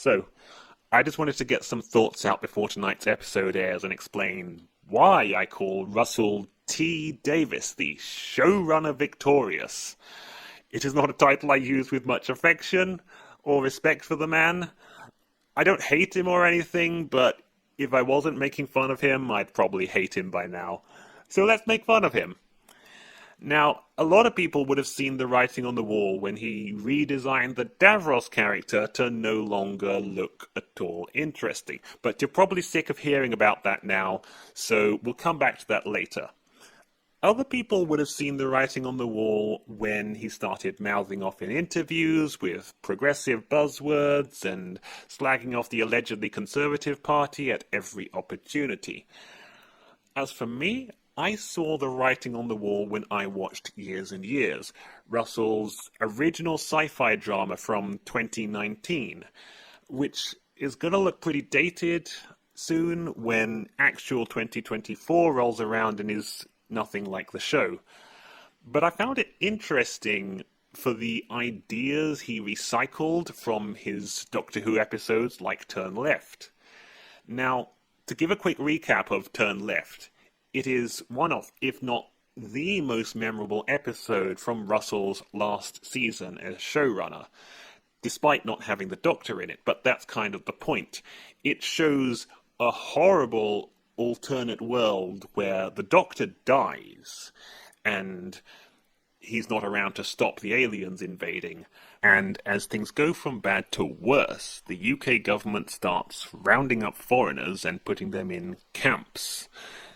So, I just wanted to get some thoughts out before tonight's episode airs and explain why I call Russell T Davies the Showrunner Victorious. It is not a title I use with much affection or respect for the man. I don't hate him or anything, but if I wasn't making fun of him, I'd probably hate him by now. So let's make fun of him. Now, a lot of people would have seen the writing on the wall when he redesigned the Davros character to no longer look at all interesting. But you're probably sick of hearing about that now, so we'll come back to that later. Other people would have seen the writing on the wall when he started mouthing off in interviews with progressive buzzwords and slagging off the allegedly conservative party at every opportunity. As for me, I saw the writing on the wall when I watched Years and Years, Russell's original sci-fi drama from 2019, which is going to look pretty dated soon when actual 2024 rolls around and is nothing like the show. But I found it interesting for the ideas he recycled from his Doctor Who episodes like Turn Left. Now, to give a quick recap of Turn Left, it is one of, if not the most memorable episode from Russell's last season as showrunner, despite not having the Doctor in it, but that's kind of the point. It shows a horrible alternate world where the Doctor dies, and he's not around to stop the aliens invading. And as things go from bad to worse, the UK government starts rounding up foreigners and putting them in camps.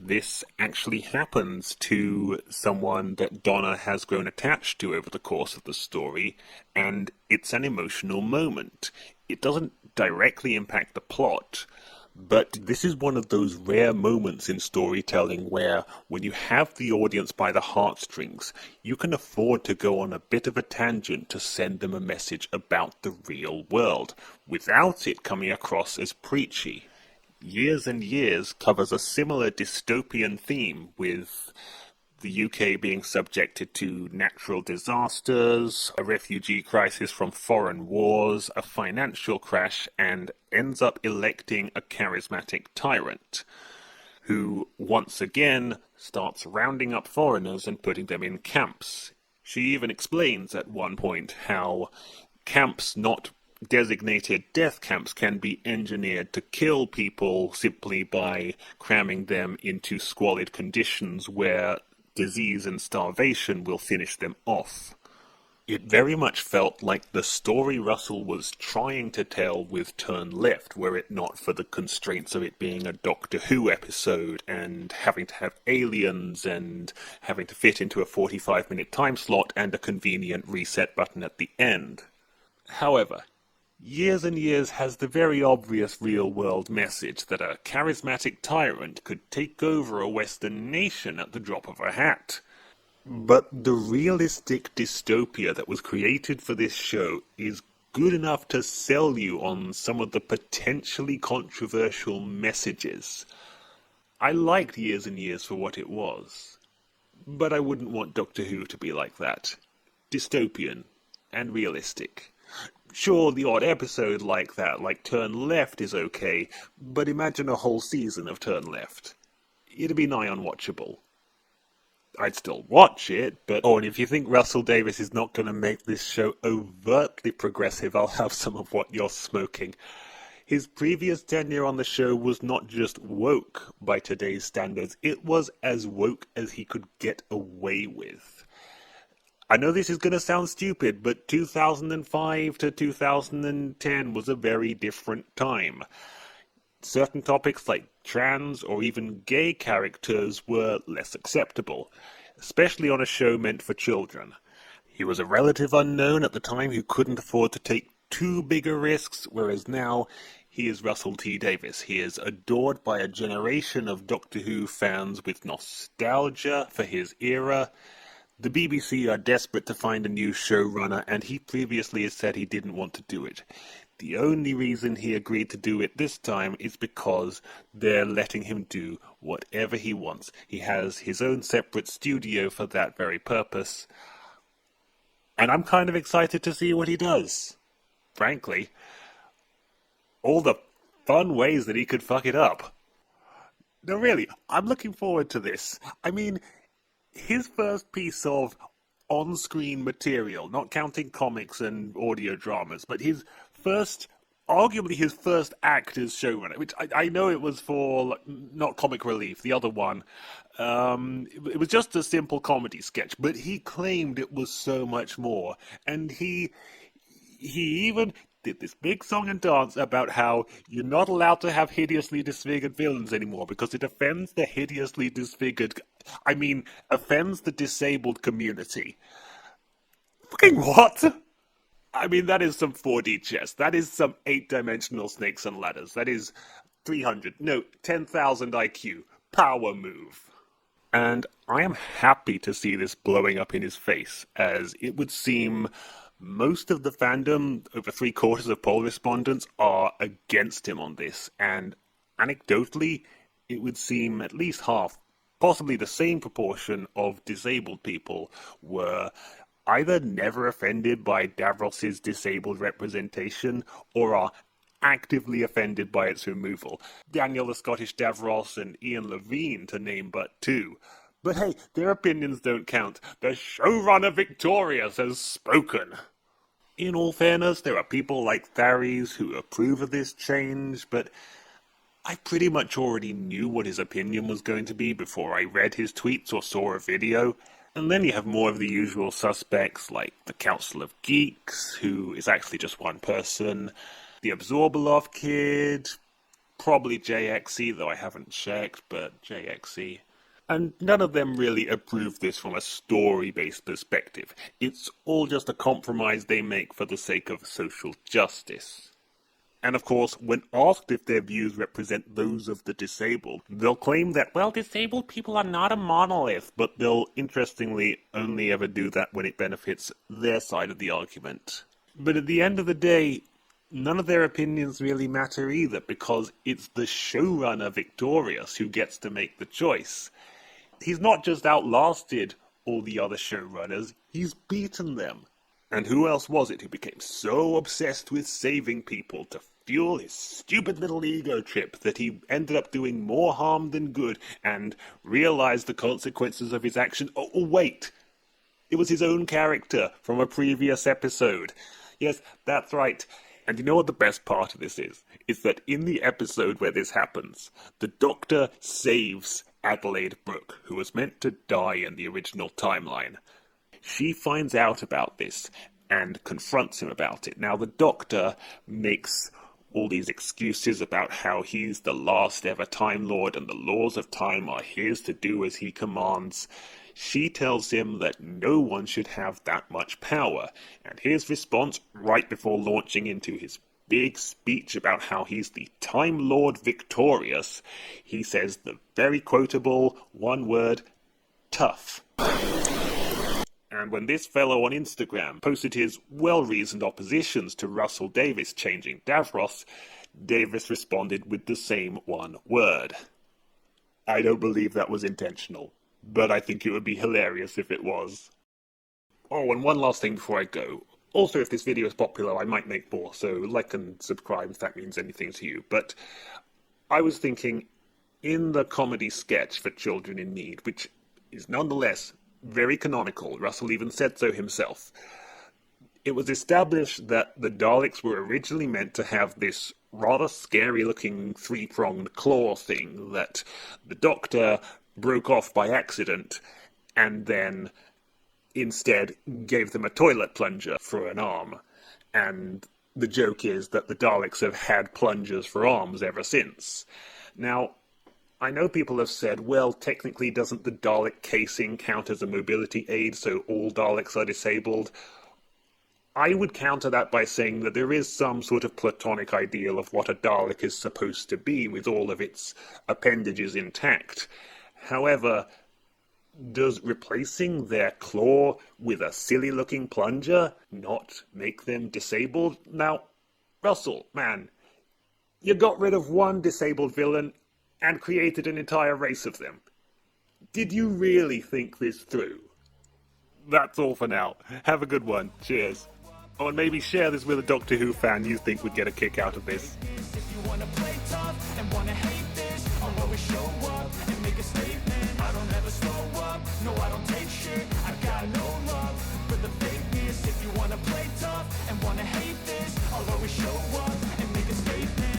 This actually happens to someone that Donna has grown attached to over the course of the story, and it's an emotional moment. It doesn't directly impact the plot, but this is one of those rare moments in storytelling where, when you have the audience by the heartstrings, you can afford to go on a bit of a tangent to send them a message about the real world, without it coming across as preachy. Years and Years covers a similar dystopian theme, with the UK being subjected to natural disasters, a refugee crisis from foreign wars, a financial crash, and ends up electing a charismatic tyrant, who once again starts rounding up foreigners and putting them in camps. She even explains at one point how camps not designated death camps can be engineered to kill people simply by cramming them into squalid conditions where disease and starvation will finish them off. It very much felt like the story Russell was trying to tell with Turn Left, were it not for the constraints of it being a Doctor Who episode and having to have aliens and having to fit into a 45-minute time slot and a convenient reset button at the end. However, Years and Years has the very obvious real-world message that a charismatic tyrant could take over a Western nation at the drop of a hat. But the realistic dystopia that was created for this show is good enough to sell you on some of the potentially controversial messages. I liked Years and Years for what it was, but I wouldn't want Doctor Who to be like that. Dystopian and realistic. Sure, the odd episode like that, like Turn Left, is okay, but imagine a whole season of Turn Left. It'd be nigh unwatchable. I'd still watch it, but and if you think Russell Davies is not going to make this show overtly progressive, I'll have some of what you're smoking. His previous tenure on the show was not just woke by today's standards, it was as woke as he could get away with. I know this is going to sound stupid, but 2005 to 2010 was a very different time. Certain topics like trans or even gay characters were less acceptable, especially on a show meant for children. He was a relative unknown at the time who couldn't afford to take too big a risks, whereas now he is Russell T Davies. He is adored by a generation of Doctor Who fans with nostalgia for his era. The BBC are desperate to find a new showrunner, and he previously has said he didn't want to do it. The only reason he agreed to do it this time is because they're letting him do whatever he wants. He has his own separate studio for that very purpose. And I'm kind of excited to see what he does, frankly. all the fun ways that he could fuck it up. No, really, I'm looking forward to this. I mean, his first piece of on-screen material, not counting comics and audio dramas, but his first, arguably his first act as showrunner, which I know it was for not Comic Relief, the other one. It was just a simple comedy sketch, but he claimed it was so much more, and he even did this big song and dance about how you're not allowed to have hideously disfigured villains anymore because it offends the hideously disfigured, offends the disabled community. Fucking what? I mean, that is some 4D chess. That is some 8-dimensional snakes and ladders. That is 300, no, 10,000 IQ. Power move. And I am happy to see this blowing up in his face, as it would seem most of the fandom, over 3/4 of poll respondents, are against him on this, and anecdotally, it would seem at least half, possibly the same proportion of disabled people were either never offended by Davros's disabled representation or are actively offended by its removal. Daniel the Scottish Davros and Ian Levine, to name but two. But hey, their opinions don't count. The showrunner Victorious has spoken. In all fairness, there are people like Davies who approve of this change, but I pretty much already knew what his opinion was going to be before I read his tweets or saw a video. And then you have more of the usual suspects like the Council of Geeks, who is actually just one person, the Absorbaloff kid, probably JXE, though I haven't checked, but JXE. And none of them really approve this from a story-based perspective. It's all just a compromise they make for the sake of social justice. And of course, when asked if their views represent those of the disabled, they'll claim that, well, disabled people are not a monolith, but they'll interestingly only ever do that when it benefits their side of the argument. But at the end of the day, none of their opinions really matter either, because it's the showrunner Victorious who gets to make the choice. He's not just outlasted all the other showrunners, he's beaten them. And who else was it who became so obsessed with saving people to fuel his stupid little ego trip that he ended up doing more harm than good and realized the consequences of his action? Oh, wait! It was his own character from a previous episode. Yes, that's right. And you know what the best part of this is? It's that in the episode where this happens, the Doctor saves Adelaide Brooke, who was meant to die in the original timeline. She finds out about this and confronts him about it. Now, the Doctor makes all these excuses about how he's the last ever Time Lord and the laws of time are his to do as he commands. She tells him that no one should have that much power, and his response, right before launching into his big speech about how he's the Time Lord Victorious, he says the very quotable one word, tough. And when this fellow on Instagram posted his well-reasoned oppositions to Russell Davies changing Davros, Davies responded with the same one word. I don't believe that was intentional, but I think it would be hilarious if it was. Oh, and one last thing before I go. Also, if this video is popular, I might make more, so like and subscribe if that means anything to you. But I was thinking, in the comedy sketch for Children in Need, which is nonetheless very canonical, Russell even said so himself, it was established that the Daleks were originally meant to have this rather scary-looking three-pronged claw thing that the Doctor broke off by accident, and then instead gave them a toilet plunger for an arm. And the joke is that the Daleks have had plungers for arms ever since. Now, I know people have said, well, technically doesn't the Dalek casing count as a mobility aid, so all Daleks are disabled? I would counter that by saying that there is some sort of platonic ideal of what a Dalek is supposed to be, with all of its appendages intact. However, does replacing their claw with a silly-looking plunger not make them disabled? Now, Russell, man, you got rid of one disabled villain and created an entire race of them. Did you really think this through? That's all for now. Have a good one. Cheers. Oh, and maybe share this with a Doctor Who fan you think would get a kick out of this. wanna play tough and wanna hate this, I'll always show up and make a statement. I don't ever slow up, no I don't take